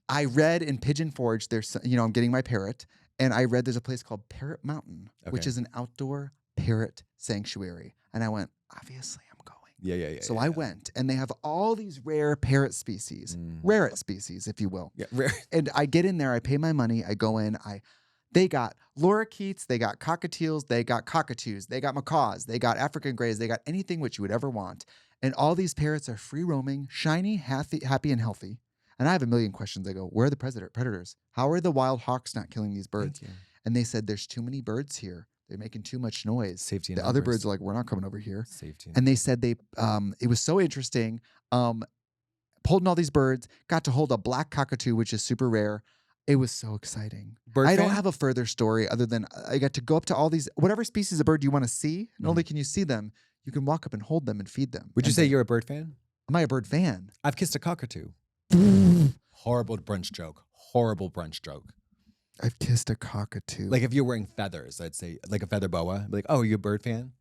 I read in Pigeon Forge, there's, I'm getting my parrot, and I read there's a place called Parrot Mountain, which is an outdoor parrot sanctuary. And I went, obviously I'm going. Yeah. So I went, and they have all these rare parrot species, rarest species, if you will. Yeah, rare. And I get in there, I pay my money, I go in, they got lorikeets, they got cockatiels, they got cockatoos, they got macaws, they got African greys, they got anything which you would ever want. And all these parrots are free roaming, shiny, happy, and healthy. And I have a million questions. I go, where are the predators? How are the wild hawks not killing these birds? And they said, there's too many birds here. They're making too much noise. Safety. The other birds are like, we're not coming over here. Safety. And they said it was so interesting. Holding all these birds, got to hold a black cockatoo, which is super rare. It was so exciting. I don't have a further story other than I got to go up to all these, whatever species of bird you want to see, not only can you see them, you can walk up and hold them and feed them. Would you say you're a bird fan? Am I a bird fan? I've kissed a cockatoo. Horrible brunch joke. I've kissed a cockatoo. Like if you're wearing feathers, I'd say like a feather boa. Like, oh, are you a bird fan?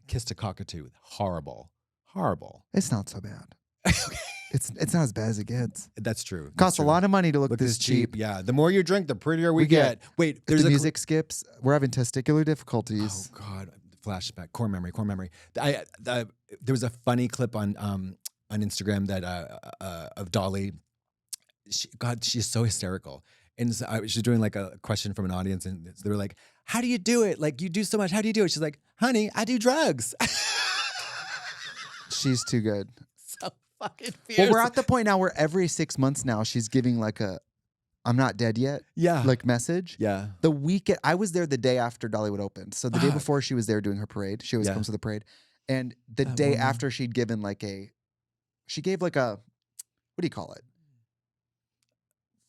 Kissed a cockatoo. Horrible. It's not so bad. It's not as bad as it gets. That's true. Costs a lot of money to look this cheap. Yeah. The more you drink, the prettier we get. Wait, there's the music skips. We're having testicular difficulties. Oh God. Flashback. Core memory. There was a funny clip on Instagram that of Dolly. She's so hysterical. And so she's doing like a question from an audience, and they were like, "How do you do it? Like you do so much. How do you do it?" She's like, "Honey, I do drugs." She's too good. So fucking fierce. Well, we're at the point now where every 6 months now she's giving like a "I'm not dead yet" like message. Yeah. The weekend I was there the day after Dollywood opened. So the day before she was there doing her parade. She always comes to the parade. And the day after she'd given she gave like a, what do you call it?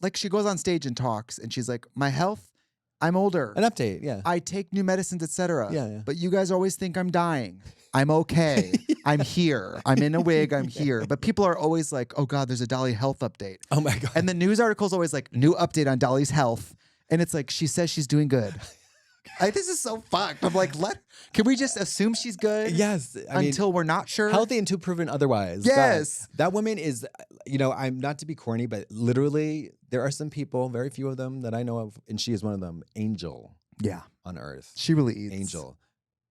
Like she goes on stage and talks and she's like, my health, I'm older. An update, yeah. I take new medicines, etc. Yeah. But you guys always think I'm dying. I'm okay. I'm here. I'm in a wig. I'm here. But people are always like, oh God, there's a Dolly health update. Oh my God. And the news article's always like, new update on Dolly's health. And it's like, she says she's doing good. This is so fucked. I'm like, can we just assume she's good? Yes. Until we're not sure? Healthy until proven otherwise. Yes. God. That woman is, I'm not to be corny, but literally there are some people, very few of them that I know of, and she is one of them, angel. Yeah. On earth. She really eats. Angel.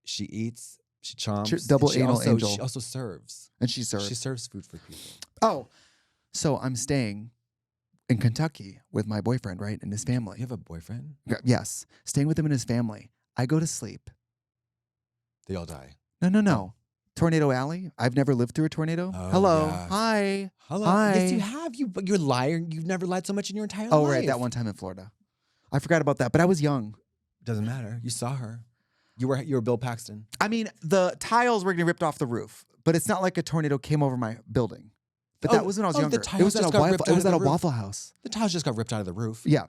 She eats, she chomps. Double anal angel. She also serves. And she serves. She serves food for people. Oh, so I'm staying in Kentucky with my boyfriend, right? And his family. You have a boyfriend? Yes. Staying with him and his family. I go to sleep. They all die. No. Tornado Alley. I've never lived through a tornado. Oh, hello. gosh. Hi. Hello. Hi. Yes, you have. You're a liar. You've never lied so much in your entire life. Oh, right. That one time in Florida. I forgot about that. But I was young. Doesn't matter. You saw her. You were Bill Paxton. I mean, the tiles were getting ripped off the roof, but it's not like a tornado came over my building. But that was when I was younger. It was at a Waffle House. The tiles just got ripped out of the roof. Yeah.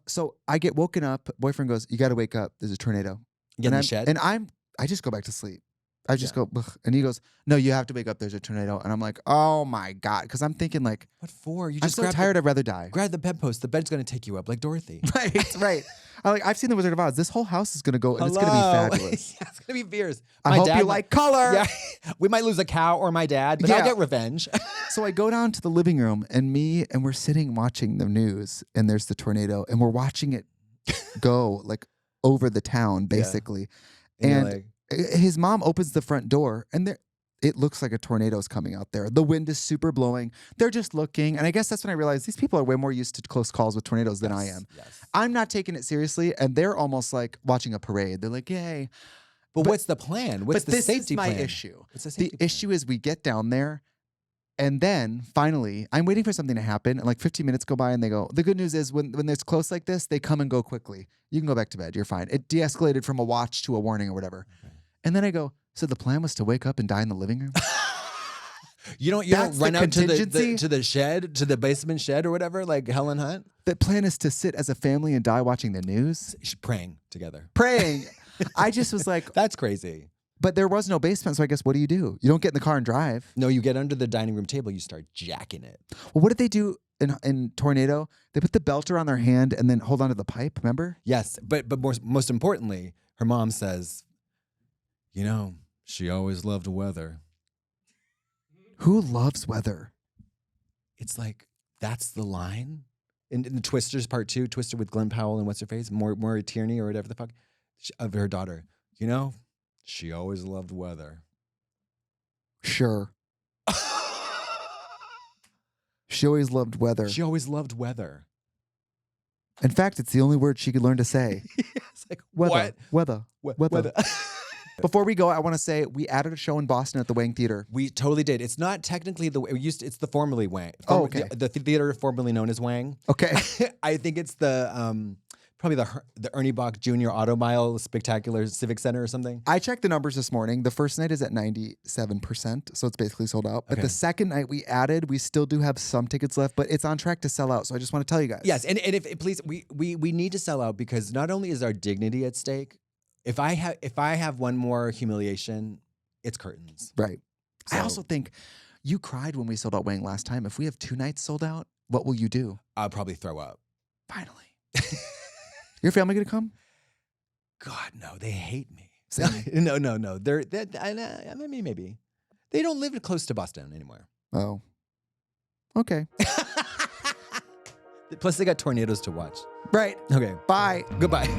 So I get woken up. Boyfriend goes, you got to wake up. There's a tornado. Get in the shed? And I just go back to sleep. I just go, ugh. And he goes, no, you have to wake up. There's a tornado. And I'm like, oh my God. Because I'm thinking like, What for? You I'm just so tired. I'd rather die. grab the bedpost. The bed's going to take you up like Dorothy. Right. I've seen The Wizard of Oz. This whole house is going to go and it's going to be fabulous. Yeah, it's going to be fierce. I hope you like color. Yeah, we might lose a cow or my dad, but I'll get revenge. So I go down to the living room and we're sitting watching the news and there's the tornado and we're watching it go like over the town basically. And his mom opens the front door and it looks like a tornado's coming out there. The wind is super blowing. They're just looking. And I guess that's when I realized these people are way more used to close calls with tornadoes than I am. Yes. I'm not taking it seriously. And they're almost like watching a parade. They're like, yay. But what's the plan? What's the safety plan? This is my issue. What's the safety plan? Issue is we get down there and then finally I'm waiting for something to happen. And like 15 minutes go by and they go, the good news is when it's close like this, they come and go quickly. You can go back to bed. You're fine. It de-escalated from a watch to a warning or whatever. Okay. And then I go, so the plan was to wake up and die in the living room? You don't run out to the shed, to the basement shed or whatever, like Helen Hunt? The plan is to sit as a family and die watching the news? Praying together. Praying. I just was like... That's crazy. But there was no basement, so I guess what do? You don't get in the car and drive. No, you get under the dining room table, you start jacking it. Well, what did they do in Tornado? They put the belter on their hand and then hold onto the pipe, remember? Yes, but most importantly, her mom says, she always loved weather. Who loves weather? It's like, that's the line. In the Twisters Part 2, Twister with Glenn Powell and what's her face? Maura Tierney or whatever the fuck, of her daughter. She always loved weather. Sure. She always loved weather. She always loved weather. In fact, it's the only word she could learn to say. It's like, weather. What? Weather. Before we go, I want to say we added a show in Boston at the Wang Theater. We totally did. It's not technically it's the formerly Wang. Oh, okay. The theater formerly known as Wang. Okay. I think it's the probably the Ernie Bach Jr. Auto Mile Spectacular Civic Center or something. I checked the numbers this morning. The first night is at 97%, so it's basically sold out. But the second night we added, we still do have some tickets left, but it's on track to sell out. So I just want to tell you guys. Yes, and if please, we need to sell out because not only is our dignity at stake. If I have one more humiliation, it's curtains. Right. So, I also think you cried when we sold out Wang last time. If we have 2 nights sold out, what will you do? I'll probably throw up. Finally. Your family gonna come? God, no. They hate me. Same. No. Maybe. They don't live close to Boston anymore. Oh. Okay. Plus, they got tornadoes to watch. Right. Okay. Bye. Goodbye.